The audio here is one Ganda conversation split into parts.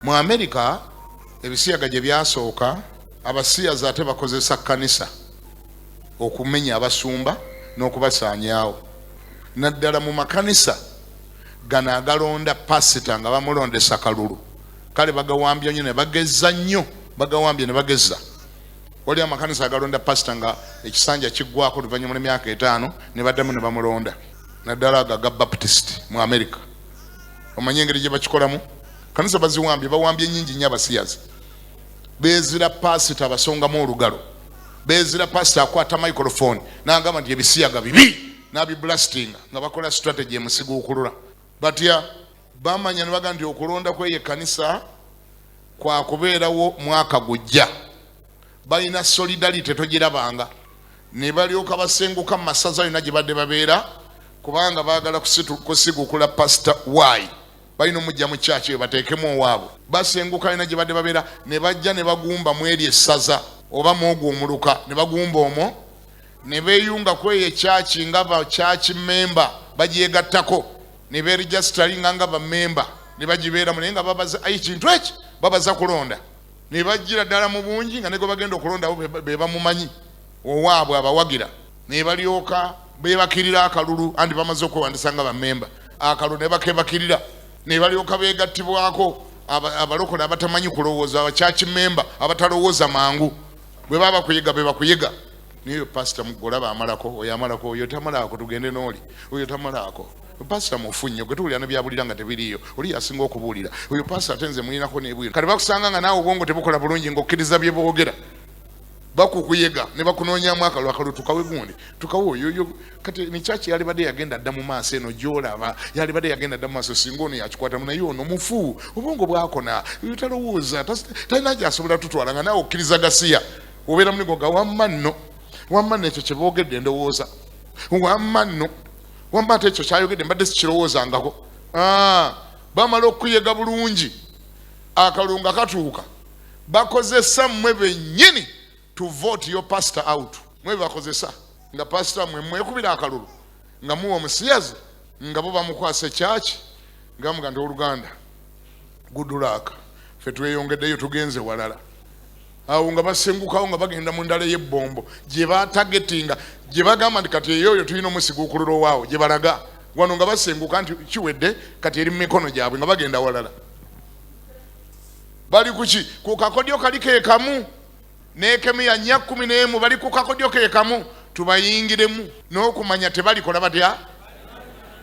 Mu America ebisiyaga gye byasooka abasiyaza ate bakozesa Kkanisa okumenya abasumba n'okubasaanyaawo. Naddala mu makanisa gano agalonda pasita nga bamulondesa kalulu, kale bagawambya nnyo ne bagezza nnyo, bagawambye ne bagezza. Wali amakanisa agalonda pasita nga ekisanja kiggwako oluvannyuma lw'emyaka 5 ne baddamu ne bamulonda. Naddala aga Baptist mu America. Omanyi engeri gye bakikolamu? Kanisa baziwambye, bawambye nnyingi nnyo abasiyazi. Beezira pasita basongamu olugalo. Beezira pasita akwata microphone n'agamba nti ebisiyaga bibi n'abiblastinga nga bakola strategy emusiguukulula. Batya bamanya ne bagamba nti okulonda kw'eyo ekkanisa kwa kubeerawo mwaka gujja. Balina solidarity togirabanga. Ne balyoka basenguka mu masaza yonna gye badde babeera kubanga baagala kusiguukula pasita waayi. Balina omujja mu kyaki eyo bateekemu owaabwe. Basenguka yonna gye badde babeera ne bajja ne bagumba mu eri essaza oba muogo omuluka ne bagumba omwo ne beeyunga kweyo ekyaki nga ba kyaki memba bagyegattako ne beeregisteringa nga bammemba ne bagibeeramu naye nga babaza ekintu eki babaza kulonda ne bajjira ddala mu bungi nga nego bagenda okulondawo be bamumanyi owaabwe abawagira ne balyoka beebakirira akalulu andi bamaze okwewandisa nga bammemba akalulu ne bakebakirira ne balyoka beegattibwako abalokole abatamanyi kulowooza abakyaki memba abatalowooza mangu bwe baba kuyiga be bakuyiga niyo pastor mugolaba amalako oyo amalako oyo tamalako tugende n'oli oyo tamalako pastor mufunye gwe tuwulira ne byabulira nga tebiriyo oli yasinga okubuulira oyo pastor atenze mulinako n'ebwira kati bakusanga nga naawe obwongo tebukola bulungi ng'okkiriza bye boogera bakukuyiga ne bakunoonyaamu akalulu tukawe gundi tukawe oyo kati ni kyaki yali badde yagenda dda mu maaso eno gy'olaba yali badde yagenda dda mu maaso singa ono yakikwatamu naye ono mufu obwongo bwakona talowooza talina gy'asobola tutwala nga naawe okkiriza gasiya obeera munigo ga wamma ekyo kye boogedde ndowooza wamma ate ekyo kyayogedde mbadde sikirowoozangako. Bamala okuyega bulungi akalulu nga katuuka bakozesa mmwe bennyini to vote your pastor out. Mwe bakozesa nga pastor mwe mwekubira akalulu nga muwa omusiyazi nga bo bamukwasa ekyaki nga muganda oluganda good luck ffe tweyongeddeyo tugenze walala. Awo nga basengukawo nga bagenda mu ndala y'ebbombo gye batagetinga gye bagamba nti kati eyoyo tulina omusiguukulula owaawo gye balaga wano nga basenguka nti kiwedde kati eri mu mikono gyabwe nga bagenda walala. Bali kuki ku kakodyo kali keekamu n'ekemiya 11 bali ku kakodyo keekamu tubayingiremu n'okumanya tebalikola batya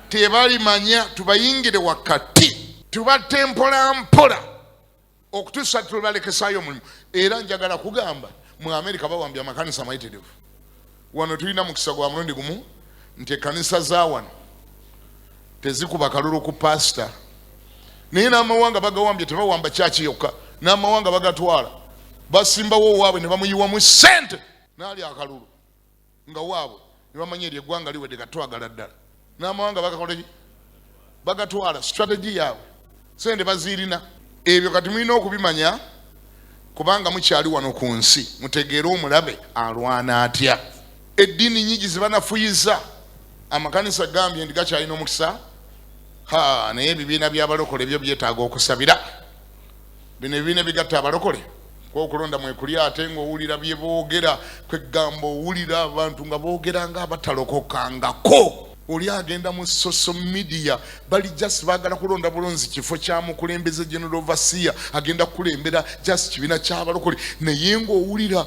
tebalimanya tubayingire wakati tubatte mpola mpola okutuusa tubalekesaayo omulimu. Era njagala kugamba mu America bawambye amakanisa mayitirivu. Wano tulina mukisa gwa mulundi gumu nti ekkanisa za wano tezikuba kalulu ku pasita naye n'amawanga bagawambye tebawamba kyaki yokka n'amawanga bagatwala basimbawo owaabwe ne bamuyiwamu ssente n'ali akalulu nga waabwe ne bamanya eri eggwanga liwedde gatwagala ddala n'amawanga bagatwala strategy yaabwe ssente baziirina. Ebyo kati mulina okubimanya kubanga mukyali wano ku nsi mutegeere omulabe alwana atya. Eddiini nnyingi zibanafuyiza amakanisa gambye ndi gakyalina omukisa naye ebibiina by'abalokole ebyo byetaaga okusabira. Bino ebibiina bigatta abalokole kwokulonda mwekuli ate ng'owulira bye boogera kwegamba owulira abantu nga boogera nga abatalokokangako. Oli agenda mu social media bali just bagala kulonda bulonzi kifo kya mukulembeze general overseer agenda kulembera just kibina ky'abalokole naye ng'owulira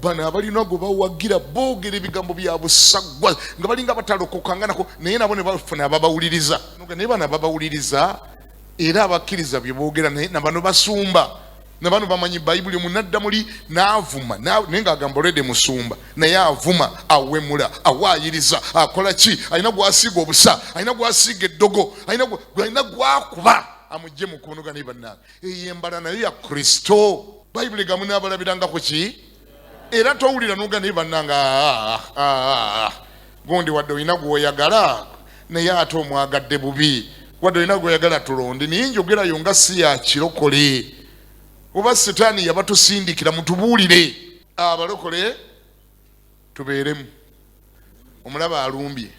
bano abalina go bawagira boogera ebigambo bya busagwa nga balinga batalokokanga nako naye nabo ne bafuna ababawuliriza naye bano ababawuliriza era abakkiriza bye boogera naye nabano basumba nabano bamanyi bayibuli munadda muli n'avuma naye ng'agamba olwedde musumba naye avuma awemula awaayiriza akola ki alina gwasiiga obusa alina gwasiiga eddogo alina gwakuba amugye mu kubunuga naye bannange eyo embala nayo ya Kristo. Bayibuli gamu n'abalabiranga ku ki era towulira n'oga naye bannange gundi wadde olina gwoyagala naye ate omwagadde bubi wadde olina gwoyagala tulonde naye njogerayo nga si ya kirokole. Oba setaani yabatusindikira mutubuulire abalokole tubeeremu. Omulaba alumbye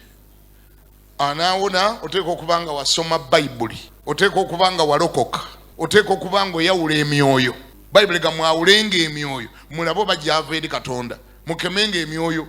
anaawona oteeka okubanga wasoma bayibuli oteeka okubanga walokoka oteeka okuba nga oyawula emyoyo. Bayibuli ga mwawulenga emyoyo, mulabo bajava eri Katonda, mukemenga emyoyo.